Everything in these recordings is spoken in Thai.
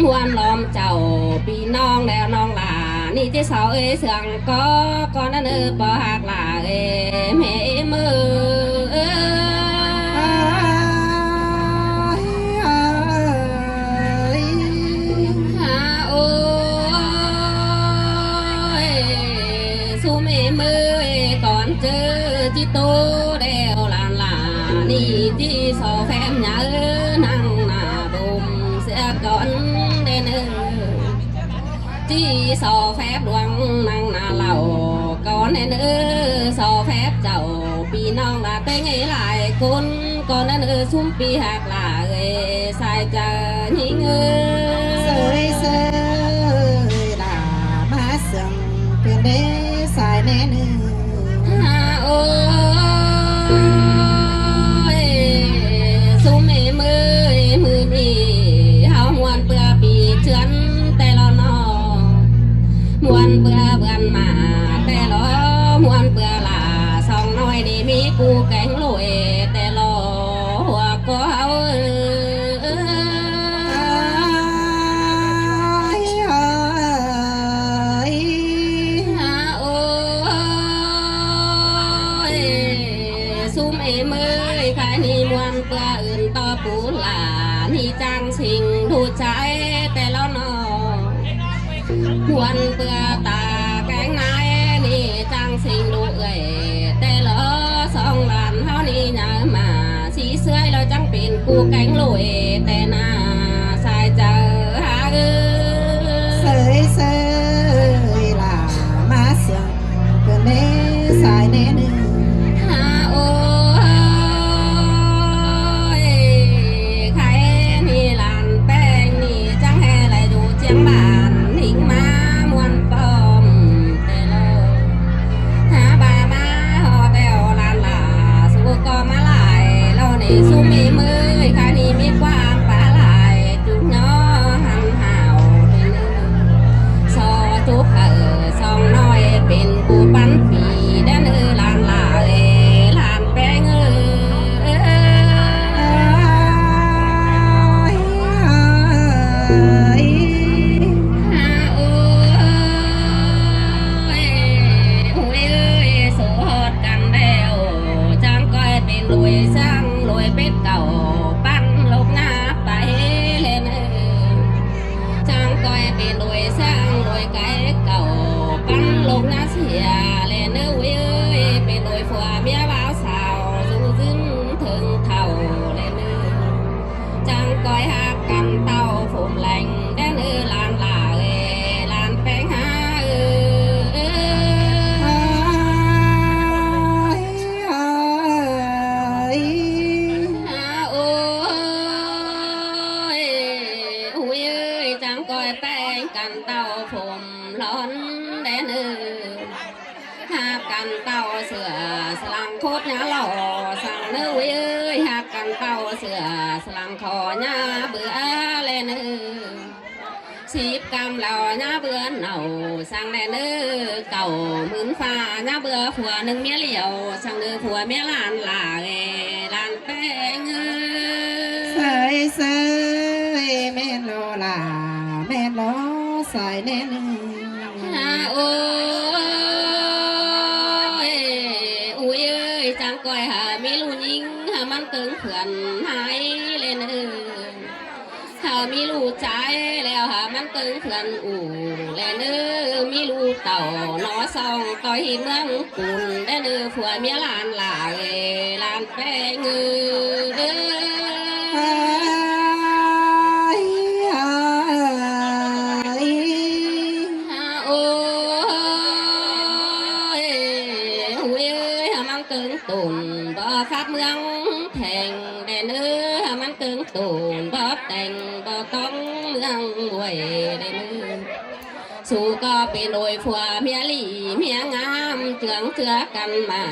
มวนล้อมเจ้าพี่น้องแล้วน้องหลานี่ที่เสาเอ้ยเสืองก็นั่นปอหักหลาเอ้ยแม่มือฮาโอ้ยสู้แม่มือก่อนเจอที่โตเดวลานลานี่ที่เสาแฟมหยานั่งหน้าบุมเสียก่อนเดนที่สอแฟบดวงนั่งนาเหล่าก่อนเนื้อสอแฟบเจ้าปีน้องลาเต้งหลายคนก่อนเนื้อซุ่มปีหักลาเอ้ใส่เจอหิงเสยเสยลามาเสื่อมเป็นเด้สายแน่เนื้อฮาโอ้ยซุ่มมือนี่เฮามวนเปื่อปีเชือนแต่ละนอมวนเปื่อเบือนมาแต่ละมวนเปื่อลาสองน้อยนี่มีกูแกงลอยแต่ละหัวก็เฮาฮาโอ้ยซุ่มมือใครนี่มวนเปื่ออื่นต่อปูหลานี่จังสิงดูใจแต่ละนอมวนเปื่อตาแกงนายนี่จังสิงดูเอ่ยแต่ละสองหลานเฮานี่ยามาสีเสื้อเราจังเป็นกูแกงลอยแต่หน้าสายเจอหาเสยเสยลามาเสื่อมเป็นเด้สายแน่เนื้อฮาโอ้ยใครนี่หลานแป้งนี่จังแห่ไรดูเจียงบ้านหิงมามวนปอมแต่โลหาบามาหอแตวลานลาสู้ก็มาลายเรานี่สู้มีมือใครนี่มีความปลาลายจุกน้อหันห่าวเป็นซอจุกสองน้อยเป็นกูปันปีแดนลานลาลานแป้งฮาโอ้ยโอ้ยเอ้ยโสดกันแล้วจังก้อยเป็นรวยสร้างรวยเป็ดเก่าปั้นลูกหน้าไปเล่นจังก้อยเป็นรวยสร้างรวยไก่เก่าปั้นลูกหน้าเสียเล่นเอ้ยเป็นรวยผัวเมียบ่าวสาวสู้ซึ้งถึงเท่าเล่นจังก้อยหักกันเต้าฝมแหลงแดนลานลาลานแป้งหาฮาโอ้ยอุ้ยเอ้ยจังก้อยแป้งกันเต้าผมร้อนแดนหากกันเต้าเสือสลังโคตรหน้าหล่อสั่งเนื้อเอ้ยหากกันเต้าเสือสลังคอหน้าเบื่อแลเนื้อสิบกำเหล่าหน้าเบื่อเหนาสั่งแลเนื้อเก่าหมื่นฟ้าหน้าเบื่อผัวหนึ่งเมียเหลียวสั่งเนื้อผัวเมียลานหลาลานแป้งเสยเสยแม่นโลลาแม่นโลสายแน่เนื้อฮาโอ้ยอุ้ยเอ้ยจังก้อยหามีลูกยิงหามันเกิงเขื่อนหายเลยเนื้อหามีลูกใจแล้วหามันเกิงเขื่อนอู่แลเนื้อมีลูกเต่าหนอซองต่อยเมืองกุนได้เนื้อผัวเมียลานหลาลานแป้งฮาโอ้ยหุยเอ้ยหามันเกิงตุนบ่คัดเมืองแทงได้เนื้อมันเกิงตุนบ่แต่งบ่ต้องเมืองบวยได้เนื้อสู้ก็เป็นโดยผัวเมียหลีเมียงามเจืองเจือกันมา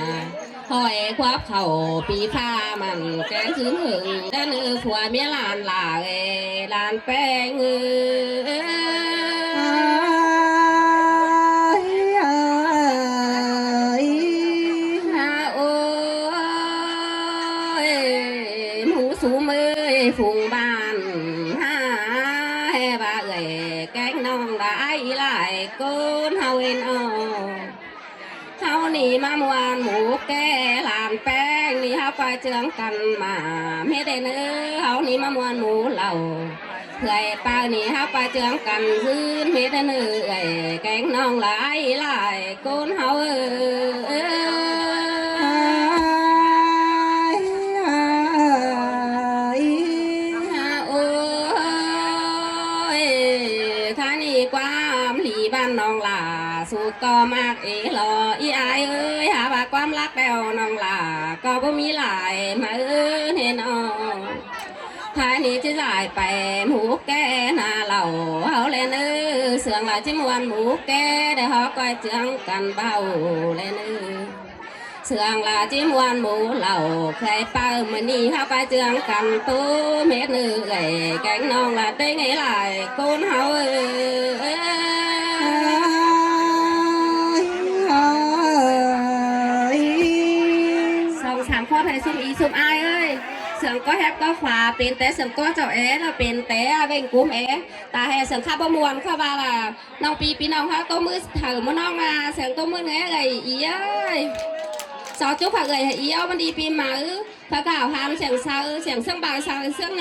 หอยควับเข่าปีผ้ามันแกงชื้นหึงได้เนื้อผัวเมียลานหลาลานแป้งฮาโอ้ยหมูสูมือฝูงบ้านหาแห่บาเอ cô hao in hao nì mà muan mũ kê làm bèn nì hao phải trường cần mà mẹ đây nữa hao nì mà muan mũ lầu người bao nì hao phải trường cần dư mẹ đây nữa cánh non lại cô hao ban nong là su co mạc ý lò ý ai ơi hả bà quan lắc đèo nong là co bố mi lại mà ơi nên hai ní chỉ dài bè mũ kê nà lầu hậu lên ư sườn là chỉ muôn mũ kê để họ coi chương cần bao lên ư sườn là chỉ muôn mũ lầu khai bao mà đi họ coi chương cần tu mét nữ gầy cánh nong là đây nghĩ lại côn hậu song sามข้อไทยซุ่มอีซุ่มอายเอ้ยเสียงก็แฮปก็ขวาเป็นแต่เสียงก็เจ้าเอ๋เราเป็นแต่เบ่งกุ้มเอ๋ตาแห่เสียงข้าประมวลเข้ามาล่ะน้องปีน้องเขาก็มือถือมาน้องมาเสียงก็มือแง่ไงอีเอ้ยสาวจุ๊บผักไงอีเอ้ามันดีปีหมาพระก่าวพามเสียงเศร้าเสียงเสื่องบางเศร้าเสื่อง